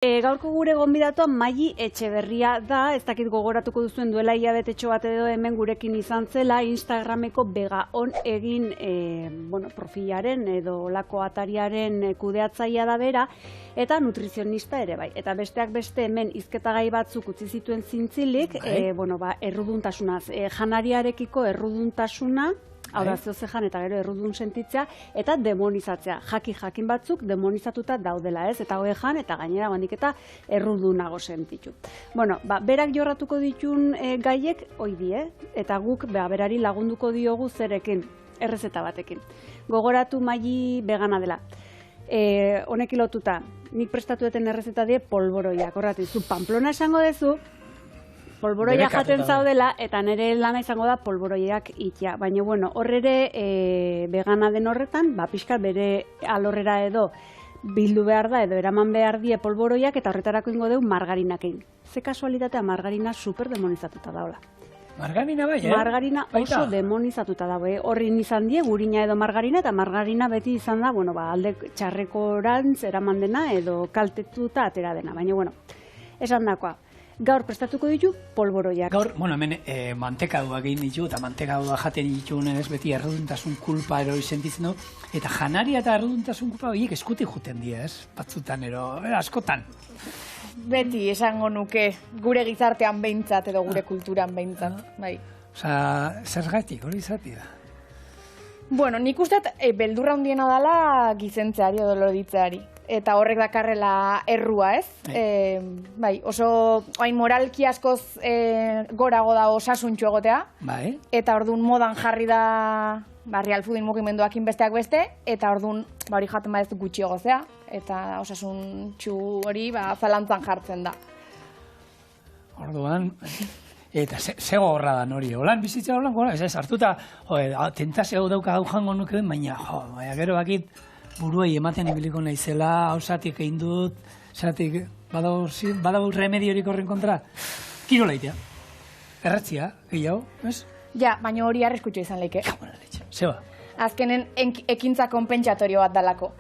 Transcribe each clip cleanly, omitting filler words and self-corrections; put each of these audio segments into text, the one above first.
Gaurko gure gonbidatua Maili Etxeberria da, ez dakit gogoratuko duzuen duela hilabetetxo bat edo hemen gurekin izan zela, Instagrameko Begaon egin profilaren edo olako atariaren kudeatzailea da bera, eta nutrizionista ere bai. Eta besteak beste hemen hizketagai batzuk utzi zituen zintzilik, erruduntasunaz, janariarekiko erruduntasuna, hau da zeozejan eta gero errudun sentitzea, eta demonizatzea. Jakin batzuk demonizatuta daudela ez, eta hoejan eta gainera bandik eta errudunago sentitu. Berak jorratuko ditun gaiek hoi die, eta guk berari lagunduko diogu zerekin, errezeta batekin. Gogoratu Maili vegana dela. Honekin lotuta, nik prestatu duten errezeta die polboroiak. Horretik, zu Pamplona esango dezu, polboroia jaten zaudela, eta nire lana izango da polboroiak itia. Baina, hor ere vegana den horretan, pixka bere alorrera edo bildu behar da, edo eraman behar die polboroiak, eta horretarako ingo deu margarinakein. Ze kasualitatea margarina super demonizatuta daola. Margarina bai, Margarina oso demonizatuta dago. Horrin izan die, gurina edo margarina, eta margarina beti izan da, alde txarrekorantz eraman dena, edo kaltetuta atera dena. Baina, esan dakoa. Gaur prestatuko ditu polboroiak. Gaur, hemen mantekaduak egin ditu, eta mantekadua jaten ditu ez beti erruduntasun kulpa erori sentitzen du, eta janaria eta erruduntasun kulpa horiek eskutik juten die, ez? Batzutan askotan. Beti esango nuke gure gizartean behintzat edo gure kulturan behintzat, bai. Osa, zergatik, hori izati da? Nik uste beldurra hundiena dela gizentzeari edo loditzeari. Eta horrek dakarrela errua, ez? Bai, oso hain moralki askoz gorago da osasuntxu egotea. Bai. Eta orduan modan jarri da real foodin mugimenduakin besteak beste, eta orduan hori jaten badezu gutxi egozea, eta osasuntxu hori zalantzan jartzen da. Orduan, eta ze gogorra da nori, holan bizitza holan gora, ez hartuta, tentazio dauka hau jango nuke, baina gero bakit, buruei ematen ibiliko naizela, hausatik egin dut, zeratik, badago remediorik horren kontra, kirolaitea, erretzia, gehiago, ez? Ja, baina hori arriskutxo izan leike. Zeba? Azkenen ekintza konpentsatorio bat dalako.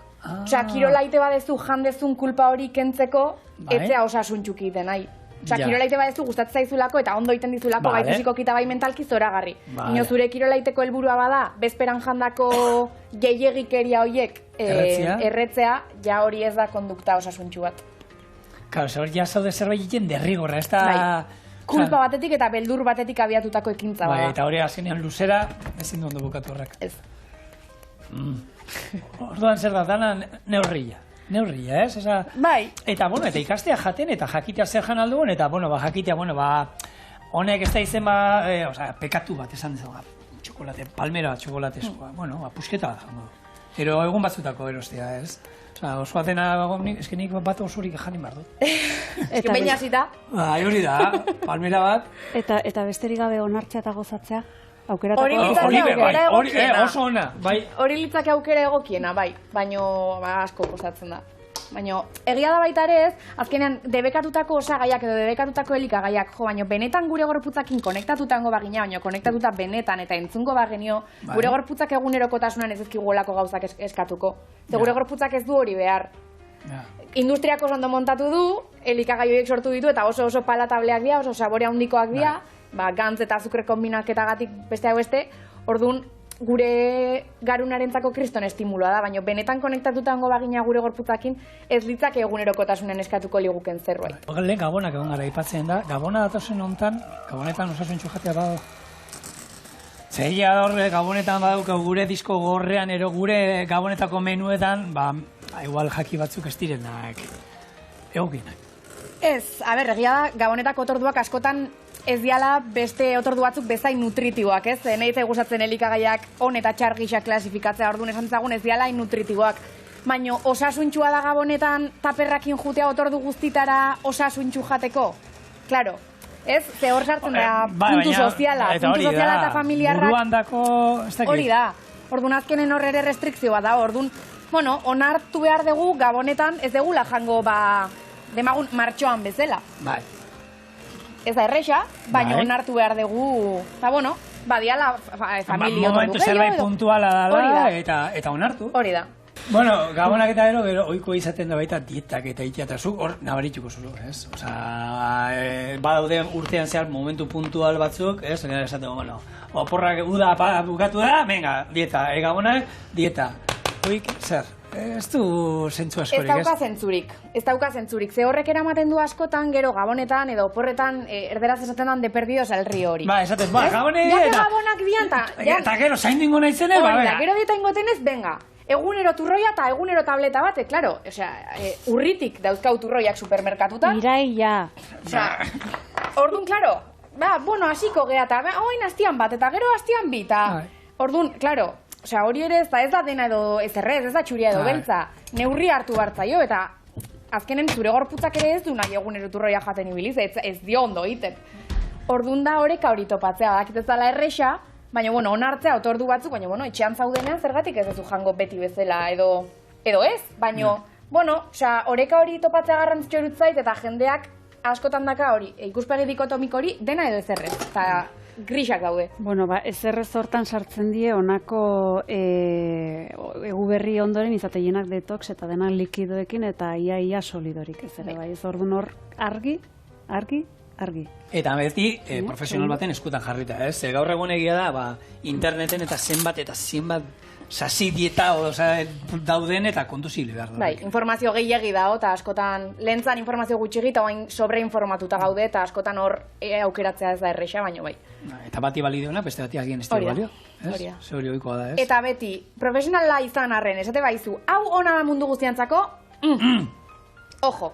Osa, kirolaite badezu jandezun kulpa hori kentzeko, etzea osasuntxuki iten, nahi. Osa, kirolaite badezu gustatzen zaizulako eta ondo iten dizulako bai fisikoki eta bai mentalki zoragarri. Ino zure kirolaiteko helburua bada, bezperan jandako gehiegikeria horiek erretzea, ja hori ez da kondukta osasuntxu bat. Karo, hori ja zaude zerbait egiten derrigorra, ez da... Kulpa batetik eta beldur batetik abiatutako ekintza bada. Eta hori azkenean luzera, ezin du ondo bukatu horrek. Ez. Orduan zer da, dana neurria. Neurria, ez? Bai. Eta, eta ikastea jaten, eta jakitea zer jan alduen, eta, jakitea, honek ez da izen, pekatu bat esan dezago, txokolate, palmera txokolatezkoa, pusketa da, jango. Ero egun batzutako erostea, ez? Oso atena, eskenik bat osorik janin behar dut. Esken baina zita. Hori da, palmera bat. Eta besterik gabe onartzea eta gozatzea? Hori litzake aukera egokiena. Oso ona, bai. Hori litzake aukera egokiena, bai. Baina asko kostatzen da. Baina egia da baita ere ez, azkenean debekatutako osagaiak edo debekatutako elikagaiak, baina benetan gure gorputzakin konektatutango bagina, baina konektatuta benetan eta entzungo bagenio, gure gorputzak egunerokotasunan ez ezkigulako gauzak eskatuko. Gure gorputzak ez du hori behar. Industriak oso ondo montatu du, elikagai horiek sortu ditu eta oso palatableak dira, oso sabore handikoak dira, gantz eta azukre kombinaketagatik besteak beste, orduan gure garunarentzako kriston estimuloa da, baina benetan konektatutango bagina gure gorputzakin ez litzake egunerokotasunen eskatuko liguken zerbait. Lehen gabonak egon gara aipatzen da, gabona datozen hontan, gabonetan osasuntxu jatea badu. Zeia da horre, gabonetan badauka gure disko gorrean, ero gure gabonetako menuetan, igual jaki batzuk ez direnak egokinak. Ez, egia da, gabonetako otorduak askotan ez diala beste otordu batzuk bezain nutritiboak, ez? Nahi zai gustatzen elikagaiak on eta txar gisa klasifikatzea, orduan esan zagun ez diala hain nutritiboak. Baina osasuntxua da gabonetan taperrakin jutea otordu guztitara osasuntxu jateko? Klaro, ez? Ze hor sartzen da puntu soziala eta familiarrak. Hori da. Orduan azkenen hor ere restrikzio bat da, orduan, onartu behar dugu gabonetan ez degula jango demagun martxoan bezala. Bai. Ez da erresa, baina onartu behar dugu, badiala familia otordu gehiago. Momentu zerbait puntuala dala eta onartu. Hori da. Bueno, gabonak eta gero ohiko izaten da baita dietak eta itiatazuk hor nabarituko zulu, ez? Osea, badaude urtean zehar momentu puntual batzuk, ez? Gara esaten, bueno, oporrak uda bukatu da, venga, dieta, gabonak, dieta. Oik, zer? Ez du zentzu askorik, ez? Ez dauka zentzurik. Ze horrek eramaten du askotan, gero gabonetan edo oporretan erderaz esaten dan de perdidos al río hori. Ba, esatez, ba, gabonek eta... gabonak dian, eta gero zain dingo naizene, ba, venga. Gero dieta ingotenez, venga. Egunero turroia eta egunero tableta bat, claro, urritik dauzkau turroiak supermerkatutan. Iraia. Ordun, claro, bueno, hasiko gea, eta oin hastian bat, eta gero hastian bi, eta ordun, claro, hori ere ez da dena edo ezerrez, ez da txuria edo beltza, neurri hartu bartzaio, eta azkenen zure gorputzak ere ez du nahi egunero turroia jaten ibiliz, ez dio ondo egiten. Ordun da horeka hori topatzea, bakit ez dala erresa, baina, bueno, onartzea otordu batzuk, baina, bueno, etxean zaudenean zergatik ez duzu jango beti bezala edo ez, baina, bueno, horeka hori topatzea garrantzitsu erutzait eta jendeak askotan daka hori, ikuspegi dikotomiko hori, dena edo ezerrez, eta grisak daude. Bueno, ezerrez hortan sartzen die honako egu berri ondoren izateienak detox eta denak likidoekin eta ia solidorik ez ere, bai, ez orduan hor argi. Eta beti, profesional baten eskutan jarrita, ez? Gaur egun egia da, interneten eta zenbat sasi dieta dauden eta kontuzile behar da. Bai, informazio gehiagi dago eta askotan lehentzan informazio gutxigi eta bain sobreinformatuta gaude eta askotan hor aukeratzea ez da erresa, baina bai. Eta bati balideona, beste bati agien ez dira balio. Hori oikoa da, ez? Eta beti, profesionala izan arren, esate baizu, hau ona da mundu guztiantzako, ojo.